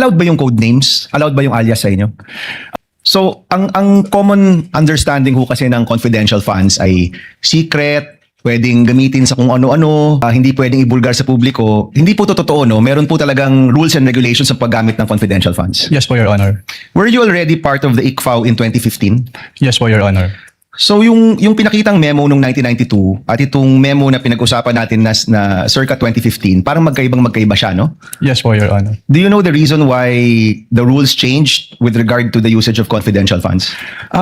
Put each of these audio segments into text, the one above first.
Allowed ba yung code names? Allowed ba yung alias sa inyo? So, ang common understanding ho kasi ng confidential funds ay secret, pwedeng gamitin sa kung ano-ano, hindi pwedeng ibulgar sa publiko. Hindi po to totoo, no? Meron po talagang rules and regulations sa paggamit ng confidential funds. Yes po, Your Honor. Were you already part of the ICFAO in 2015? Yes po, Your Honor. So yung pinakitang memo nung 1992 at itong memo na pinag-usapan natin na circa 2015, parang magkaiba siya, no? Yes po, Your Honor. Do you know the reason why the rules changed with regard to the usage of confidential funds?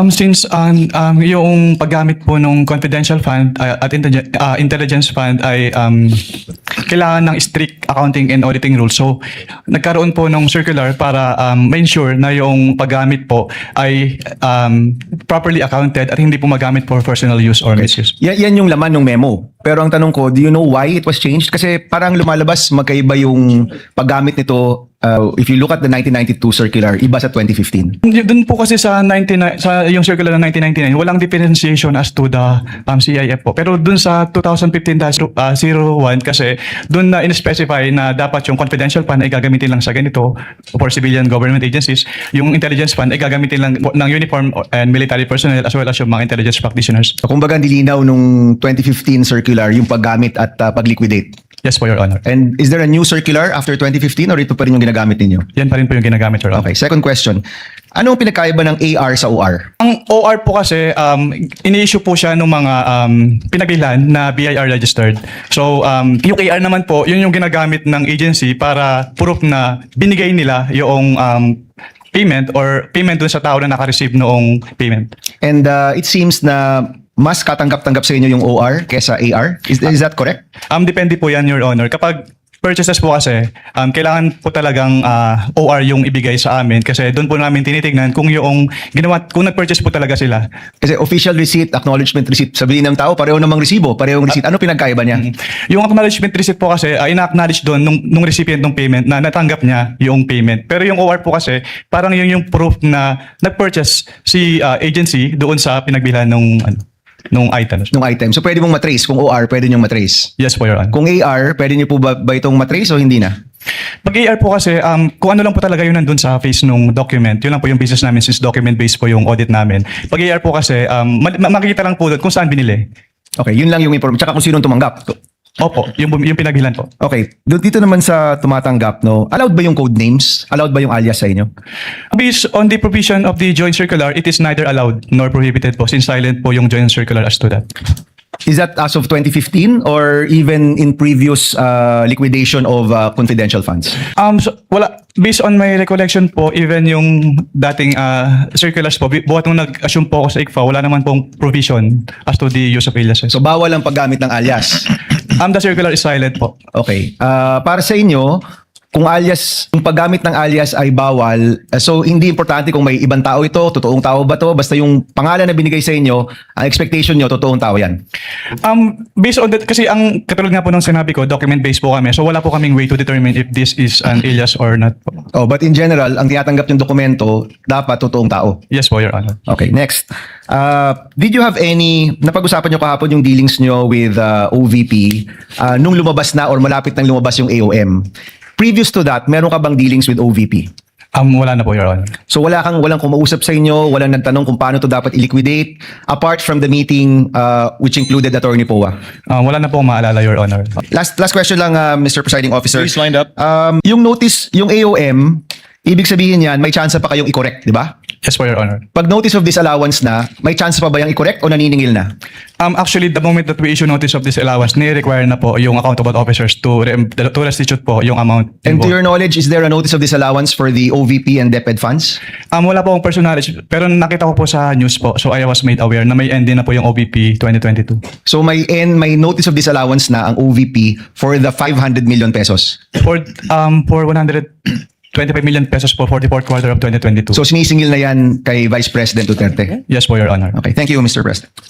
Since yung paggamit po ng confidential fund at intelligence fund ay kailangan ng strict accounting and auditing rules. So nagkaroon po ng circular para ma-ensure na yung paggamit po ay properly accounted at hindi po magamit for personal use or misuse. Yan yung laman ng memo. Pero ang tanong ko, do you know why it was changed? Kasi parang lumalabas magkaiba yung paggamit nito. If you look at the 1992 circular, iba sa 2015. Doon po kasi sa yung circular ng 1999, walang differentiation as to the CIF po. Pero doon sa 2015-01 kasi doon na in-specify na dapat yung confidential fund ay gagamitin lang sa ganito for civilian government agencies. Yung intelligence fund ay gagamitin lang ng uniform and military personnel as well as yung mga intelligence practitioners. So, kumbaga nilinaw nung 2015 circular yung paggamit at pag-liquidate. Yes po, Your Honor. And is there a new circular after 2015 or ito pa rin yung ginagamit ninyo? Yan pa rin po yung ginagamit, Your Honor. Okay, second question. Ano ang pinagkaiba ng AR sa OR? Ang OR po kasi, ini-issue po siya ng mga pinagbilhan na BIR registered. So, yung AR naman po, yun yung ginagamit ng agency para proof na binigay nila yung payment or payment dun sa tao na naka-receive noong payment. And it seems na mas katanggap-tanggap sa inyo yung OR kesa AR? Is that correct? Depende po yan, Your Honor. Kapag purchases po kasi, kailangan po talagang OR yung ibigay sa amin kasi doon po namin tinitignan kung yung kung nag-purchase po talaga sila. Kasi official receipt, acknowledgement receipt, sabihin ng tao, pareho namang resibo, parehong receipt. Ano pinagkaiba niya? Yung acknowledgement receipt po kasi, ina-acknowledge doon nung recipient ng payment na natanggap niya yung payment. Pero yung OR po kasi, parang yung proof na nag-purchase si agency doon sa pinagbilhan nung items. Nung item. So pwede mong matrace. Kung OR, pwede nyo matrace. Yes po, Your Honor. Kung AR, pwede nyo po ba itong matrace o hindi na? Pag AR po kasi, kung ano lang po talaga yun nandun sa face nung document, yun lang po yung business namin since document-based po yung audit namin. Pag AR po kasi, makikita lang po doon kung saan binili. Okay, yun lang yung information. Tsaka kung sino tumanggap. Opo, yung pinagbilhan po. Okay, dito naman sa tumatanggap, no, allowed ba yung code names? Allowed ba yung alias sa inyo? Based on the provision of the joint circular, it is neither allowed nor prohibited po since silent po yung joint circular as to that. Is that as of 2015 or even in previous liquidation of confidential funds? So, wala. Based on my recollection po, even yung dating circulars po, buhat nung nag-assume po ako sa ICFA, wala naman pong provision as to the use of aliases. So bawal ang paggamit ng alias. The circular is silent po. Okay. Para sa inyo, kung paggamit ng alias ay bawal, so hindi importante kung may ibang tao ito, totoong tao ba to, basta yung pangalan na binigay sa inyo, ang expectation nyo, totoong tao yan. Based on that, kasi ang katulad nga po ng sinabi ko, document-based po kami, so wala po kaming way to determine if this is an alias or not po. Oh, but in general, ang tinatanggap yung dokumento, dapat totoong tao. Yes po, Your Honor. Okay, next. Did you have napag-usapan nyo kahapon yung dealings nyo with OVP nung lumabas na or malapit nang lumabas yung AOM? Previous to that, meron ka bang dealings with OVP? Wala na po, Your Honor. So walang kumausap sa inyo, walang nagtanong kung paano to dapat i-liquidate apart from the meeting which included Attorney Poa? Wala na po maalala, Your Honor. Last question lang, Mr. Presiding Officer. Please wind up. Yung notice, yung AOM, ibig sabihin yan, may chance pa kayong i-correct, di ba? Yes po, Your Honor. Pag notice of disallowance na, may chance pa ba yung i-correct o naniningil na? Actually, the moment that we issue notice of disallowance, ni-require na po yung accountable officers to restitute po yung amount. And to your knowledge, is there a notice of disallowance for the OVP and DepEd funds? Wala po akong personal knowledge, pero nakita ko po sa news po, so I was made aware na may end din na po yung OVP 2022. So may notice of disallowance na ang OVP for the 500 million pesos. For 125 million pesos po for the fourth quarter of 2022. So sinisingil na yan kay Vice President Duterte. Yes po, Your Honor. Okay, thank you, Mr. President. Thank you.